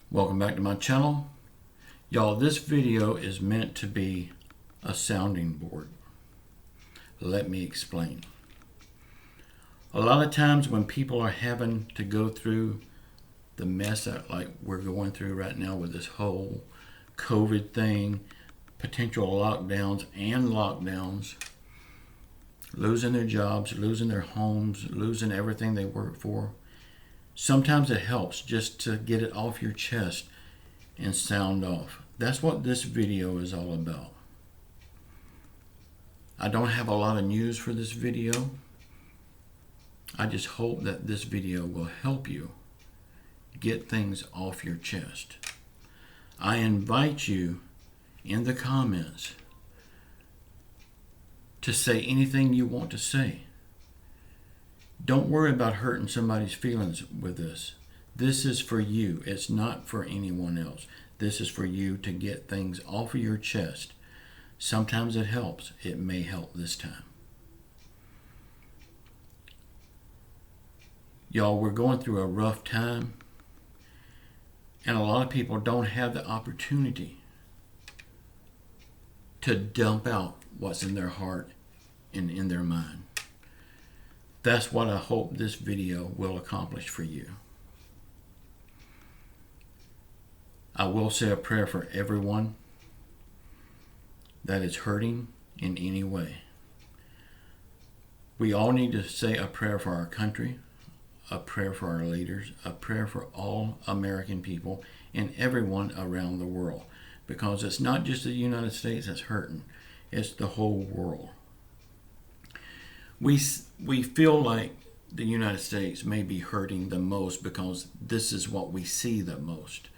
Welcome back to my channel. Y'all, this video is meant to be a sounding board. Let me explain. A lot of times when people are having to go through the mess that like we're going through right now with this whole COVID thing, potential lockdowns and lockdowns, losing their jobs, losing their homes, losing everything they work for, sometimes it helps just to get it off your chest and sound off. That's what this video is all about. I don't have a lot of news for this video. I just hope that this video will help you get things off your chest. I invite you in the comments to say anything you want to say. Don't worry about hurting somebody's feelings with this. This is for you. It's not for anyone else. This is for you to get things off of your chest. Sometimes it helps. It may help this time. Y'all, we're going through a rough time, and a lot of people don't have the opportunity to dump out what's in their heart and in their mind. That's what I hope this video will accomplish for you. I will say a prayer for everyone that is hurting in any way. We all need to say a prayer for our country, a prayer for our leaders, a prayer for all American people and everyone around the world. Because it's not just the United States that's hurting, it's the whole world. We feel like the United States may be hurting the most because this is what we see the most.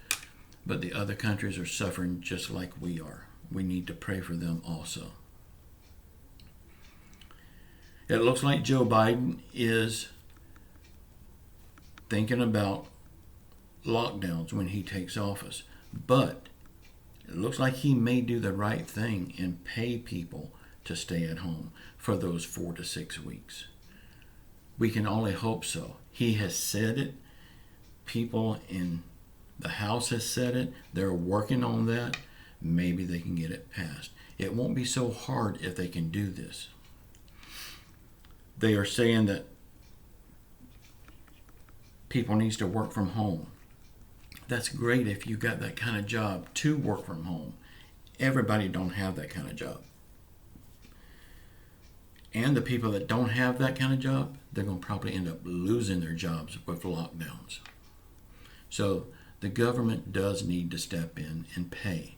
But the other countries are suffering just like we are. We need to pray for them also. It looks like Joe Biden is thinking about lockdowns when he takes office. But it looks like he may do the right thing and pay people to stay at home for those 4 to 6 weeks. We can only hope so. He has said it. People in the House has said it. They're working on that. Maybe they can get it passed. It won't be so hard if they can do this. They are saying that people need to work from home. That's great if you got that kind of job to work from home. Everybody don't have that kind of job. And the people that don't have that kind of job, they're going to probably end up losing their jobs with lockdowns. So the government does need to step in and pay.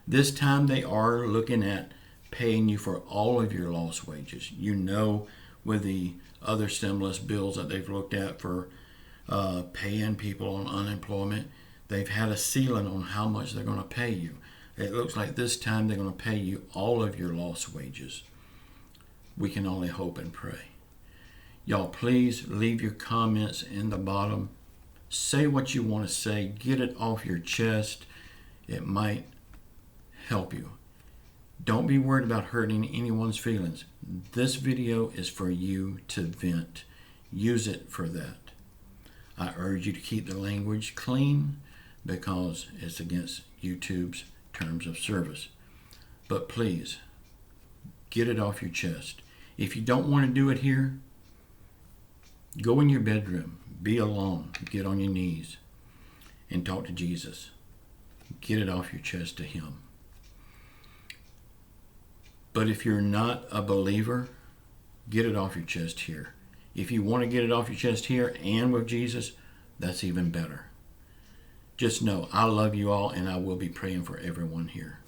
This time they are looking at paying you for all of your lost wages. You know, with the other stimulus bills that they've looked at for paying people on unemployment, they've had a ceiling on how much they're going to pay you. It looks like this time they're going to pay you all of your lost wages. We can only hope and pray. Y'all, please leave your comments in the bottom. Say what you want to say. Get it off your chest. It might help you. Don't be worried about hurting anyone's feelings. This video is for you to vent. Use it for that. I urge you to keep the language clean because it's against YouTube's terms of service. But please, get it off your chest. If you don't want to do it here, go in your bedroom, be alone, get on your knees, and talk to Jesus. Get it off your chest to Him. But if you're not a believer, get it off your chest here. If you want to get it off your chest here and with Jesus, that's even better. Just know I love you all and I will be praying for everyone here.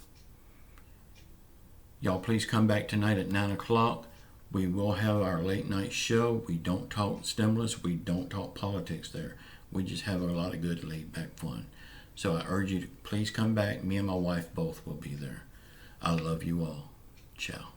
Y'all, please come back tonight at 9 o'clock. We will have our late night show. We don't talk stimulus. We don't talk politics there. We just have a lot of good laid back fun. So I urge you to please come back. Me and my wife both will be there. I love you all. Ciao.